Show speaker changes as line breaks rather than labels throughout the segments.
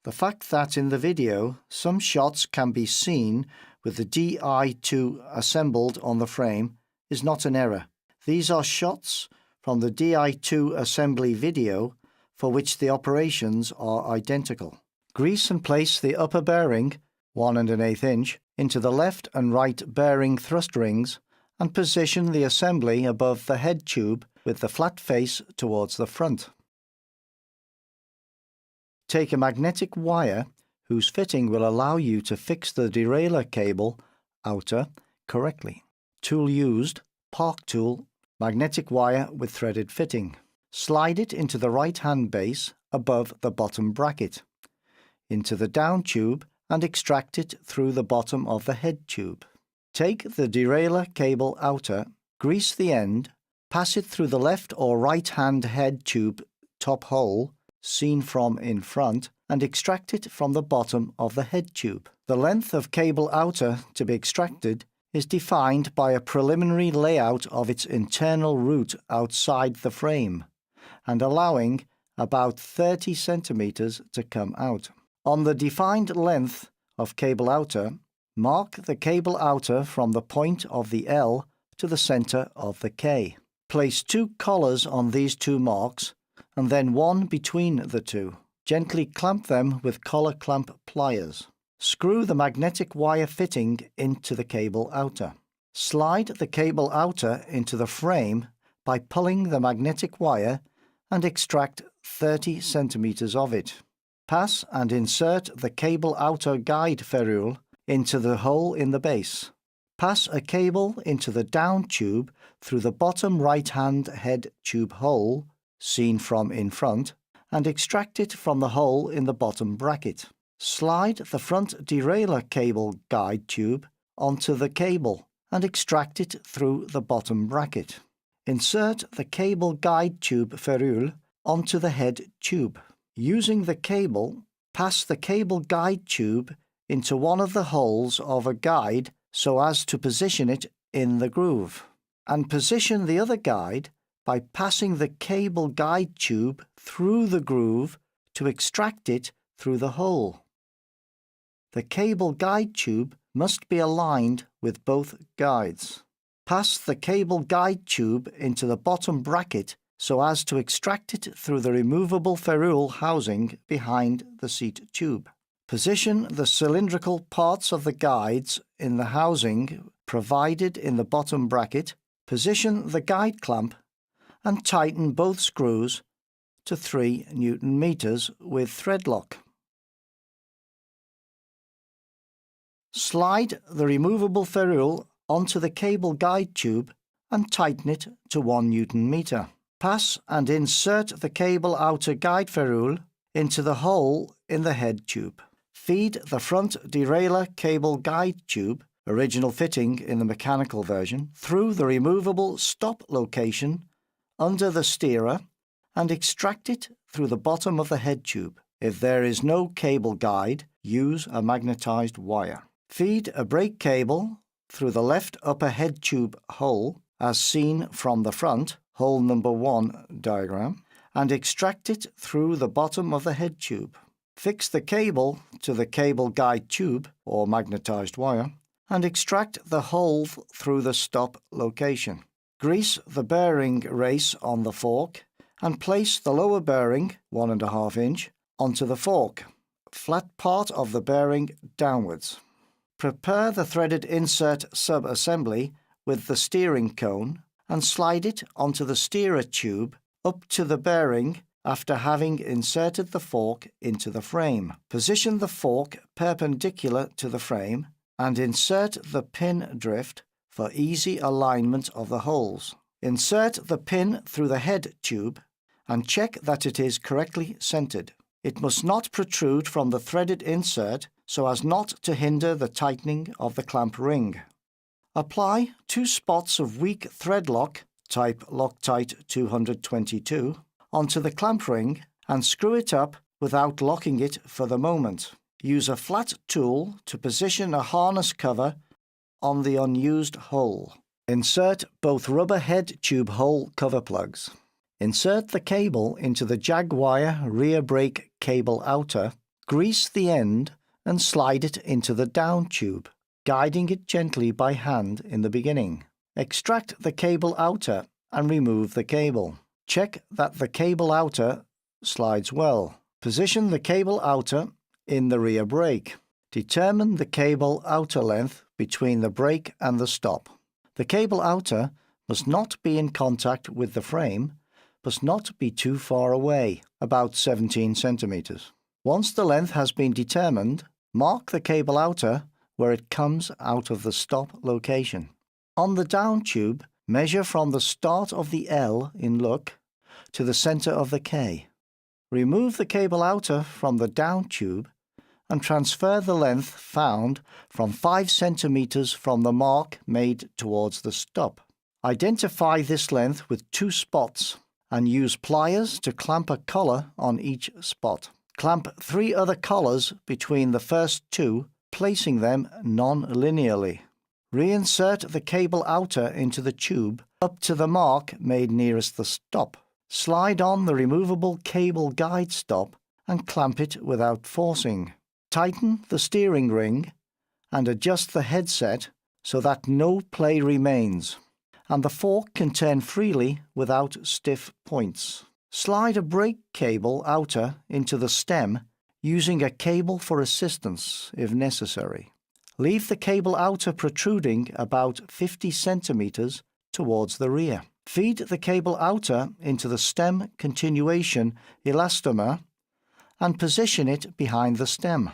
The fact that in the video some shots can be seen with the DI2 assembled on the frame is not an error. These are shots from the DI2 assembly video for which the operations are identical. Grease and place the upper bearing, 1 1/8 inch, into the left and right bearing thrust rings and position the assembly above the head tube with the flat face towards the front. Take a magnetic wire whose fitting will allow you to fix the derailleur cable outer correctly. Tool used, Park tool, magnetic wire with threaded fitting. Slide it into the right-hand base above the bottom bracket, into the down tube and extract it through the bottom of the head tube. Take the derailleur cable outer, grease the end, pass it through the left or right-hand head tube top hole, seen from in front, and extract it from the bottom of the head tube. The length of cable outer to be extracted is defined by a preliminary layout of its internal route outside the frame, and allowing about 30 centimetres to come out. On the defined length of cable outer, mark the cable outer from the point of the L to the centre of the K. Place 2 collars on these 2 marks and then 1 between the 2. Gently clamp them with collar clamp pliers. Screw the magnetic wire fitting into the cable outer. Slide the cable outer into the frame by pulling the magnetic wire and extract 30 centimetres of it. Pass and insert the cable outer guide ferrule into the hole in the base. Pass a cable into the down tube through the bottom right-hand head tube hole, seen from in front, and extract it from the hole in the bottom bracket. Slide the front derailleur cable guide tube onto the cable and extract it through the bottom bracket. Insert the cable guide tube ferrule onto the head tube. Using the cable, pass the cable guide tube into one of the holes of a guide so as to position it in the groove, and position the other guide by passing the cable guide tube through the groove to extract it through the hole. The cable guide tube must be aligned with both guides. Pass the cable guide tube into the bottom bracket so as to extract it through the removable ferrule housing behind the seat tube. Position the cylindrical parts of the guides in the housing provided in the bottom bracket, position the guide clamp, and tighten both screws to 3 Newton-meters with thread lock. Slide the removable ferrule onto the cable guide tube and tighten it to 1 Newton-meter. Pass and insert the cable outer guide ferrule into the hole in the head tube. Feed the front derailleur cable guide tube, original fitting in the mechanical version, through the removable stop location under the steerer and extract it through the bottom of the head tube. If there is no cable guide, use a magnetized wire. Feed a brake cable through the left upper head tube hole, as seen from the front, hole number 1 diagram, and extract it through the bottom of the head tube. Fix the cable to the cable guide tube, or magnetized wire, and extract the hole through the stop location. Grease the bearing race on the fork and place the lower bearing, 1 1/2 inch, onto the fork, flat part of the bearing downwards. Prepare the threaded insert sub-assembly with the steering cone and slide it onto the steerer tube up to the bearing after having inserted the fork into the frame. Position the fork perpendicular to the frame and insert the pin drift for easy alignment of the holes. Insert the pin through the head tube and check that it is correctly centered. It must not protrude from the threaded insert so as not to hinder the tightening of the clamp ring. Apply 2 spots of weak thread lock, type Loctite 222, onto the clamp ring and screw it up without locking it for the moment. Use a flat tool to position a harness cover on the unused hole. Insert both rubber head tube hole cover plugs. Insert the cable into the jag wire rear brake cable outer, Grease the end and slide it into the down tube, guiding it gently by hand in the beginning. Extract the cable outer and remove the cable. Check that the cable outer slides well. Position the cable outer in the rear brake. Determine the cable outer length between the brake and the stop. The cable outer must not be in contact with the frame, must not be too far away, about 17 centimetres. Once the length has been determined, mark the cable outer where it comes out of the stop location. On the down tube, measure from the start of the L in look to the centre of the K. Remove the cable outer from the down tube and transfer the length found from 5 centimetres from the mark made towards the stop. Identify this length with 2 spots and use pliers to clamp a collar on each spot. Clamp 3 other collars between the first 2, placing them non-linearly. Reinsert the cable outer into the tube up to the mark made nearest the stop. Slide on the removable cable guide stop and clamp it without forcing. Tighten the steering ring and adjust the headset so that no play remains, and the fork can turn freely without stiff points. Slide a brake cable outer into the stem using a cable for assistance if necessary. Leave the cable outer protruding about 50 centimetres towards the rear. Feed the cable outer into the stem continuation elastomer and position it behind the stem.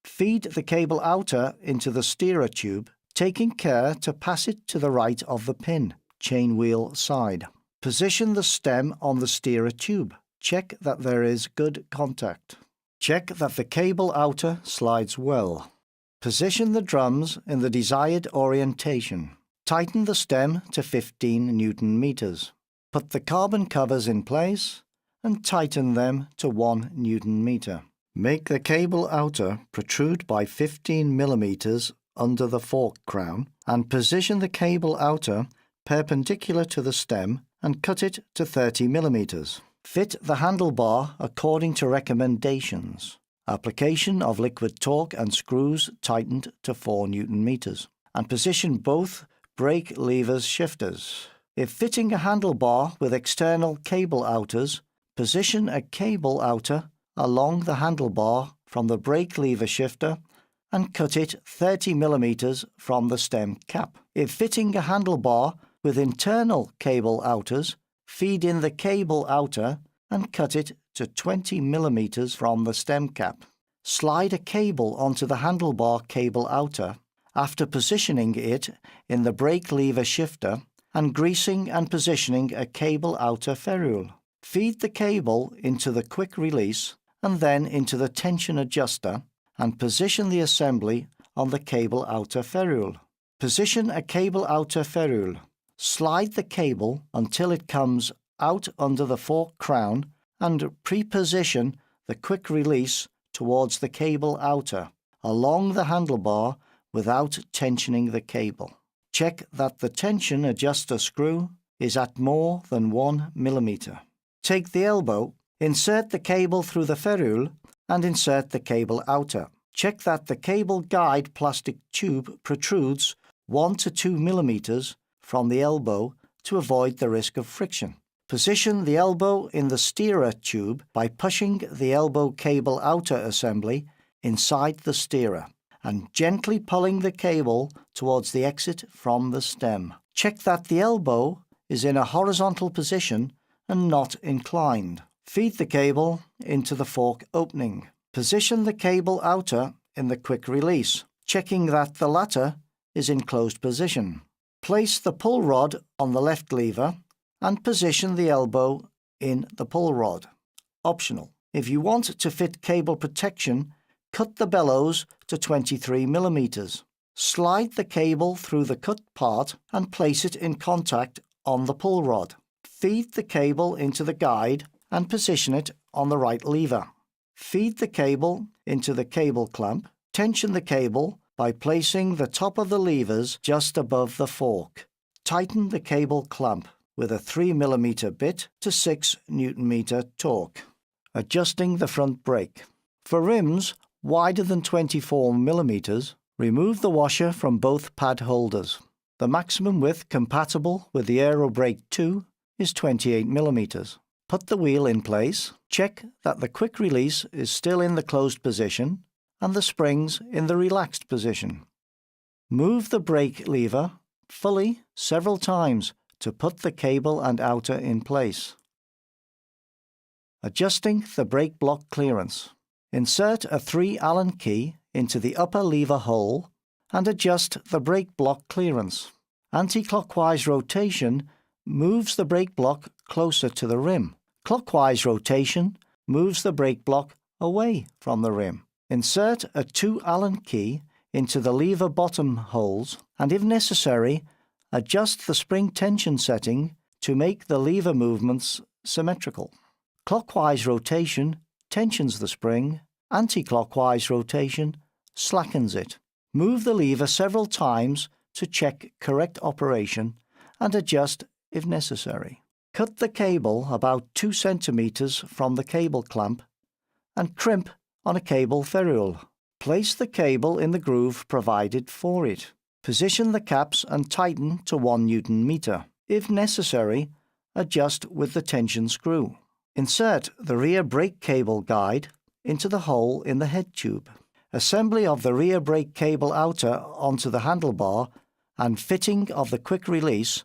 Feed the cable outer into the steerer tube, taking care to pass it to the right of the pin, chain wheel side. Position the stem on the steerer tube. Check that there is good contact. Check that the cable outer slides well. Position the drums in the desired orientation. Tighten the stem to 15 Newton meters. Put the carbon covers in place and tighten them to 1 Newton meter. Make the cable outer protrude by 15 millimeters under the fork crown and position the cable outer perpendicular to the stem and cut it to 30 millimeters. Fit the handlebar according to recommendations. Application of liquid torque and screws tightened to 4 Newton meters. And position both brake levers shifters. If fitting a handlebar with external cable outers, position a cable outer along the handlebar from the brake lever shifter and cut it 30 millimeters from the stem cap. If fitting a handlebar with internal cable outers, feed in the cable outer and cut it to 20 millimeters from the stem cap. Slide a cable onto the handlebar cable outer after positioning it in the brake lever shifter and greasing and positioning a cable outer ferrule. Feed the cable into the quick release and then into the tension adjuster and position the assembly on the cable outer ferrule. Position a cable outer ferrule. Slide the cable until it comes out under the fork crown and pre-position the quick release towards the cable outer along the handlebar without tensioning the cable. Check that the tension adjuster screw is at more than 1 millimeter. Take the elbow, insert the cable through the ferrule and insert the cable outer. Check that the cable guide plastic tube protrudes 1 to 2 millimeters from the elbow to avoid the risk of friction. Position the elbow in the steerer tube by pushing the elbow cable outer assembly inside the steerer and gently pulling the cable towards the exit from the stem. Check that the elbow is in a horizontal position and not inclined. Feed the cable into the fork opening. Position the cable outer in the quick release, checking that the latter is in closed position. Place the pull rod on the left lever and position the elbow in the pull rod. Optional. If you want to fit cable protection, cut the bellows to 23 millimeters. Slide the cable through the cut part and place it in contact on the pull rod. Feed the cable into the guide and position it on the right lever. Feed the cable into the cable clamp. Tension the cable by placing the top of the levers just above the fork. Tighten the cable clamp with a 3 millimeter bit to 6 Newton meter torque. Adjusting the front brake. For rims wider than 24 mm, remove the washer from both pad holders. The maximum width compatible with the AEROLIGHT 2 is 28 mm. Put the wheel in place, check that the quick release is still in the closed position and the springs in the relaxed position. Move the brake lever fully several times to put the cable and outer in place. Adjusting the brake block clearance. Insert a 3 Allen key into the upper lever hole and adjust the brake block clearance. Anti-clockwise rotation moves the brake block closer to the rim. Clockwise rotation moves the brake block away from the rim. Insert a 2 Allen key into the lever bottom holes and, if necessary, adjust the spring tension setting to make the lever movements symmetrical. Clockwise rotation tensions the spring, anti-clockwise rotation slackens it. Move the lever several times to check correct operation and adjust if necessary. Cut the cable about 2 centimetres from the cable clamp and crimp on a cable ferrule. Place the cable in the groove provided for it. Position the caps and tighten to 1 Newton-meter. If necessary, adjust with the tension screw. Insert the rear brake cable guide into the hole in the head tube. Assembly of the rear brake cable outer onto the handlebar and fitting of the quick release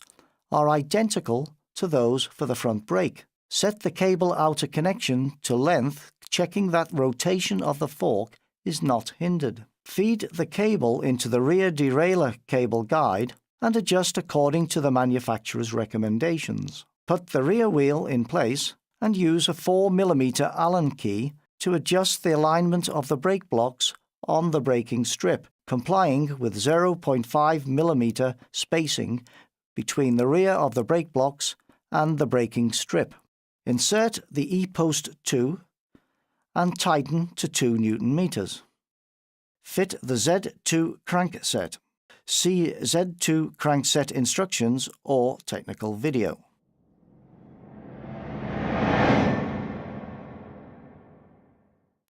are identical to those for the front brake. Set the cable outer connection to length, checking that rotation of the fork is not hindered. Feed the cable into the rear derailleur cable guide and adjust according to the manufacturer's recommendations. Put the rear wheel in place and use a 4 mm Allen key to adjust the alignment of the brake blocks on the braking strip, complying with 0.5 mm spacing between the rear of the brake blocks and the braking strip. Insert the E-post 2 and tighten to 2 Newton-meters. Fit the Z2 crankset. See Z2 crankset instructions or technical video.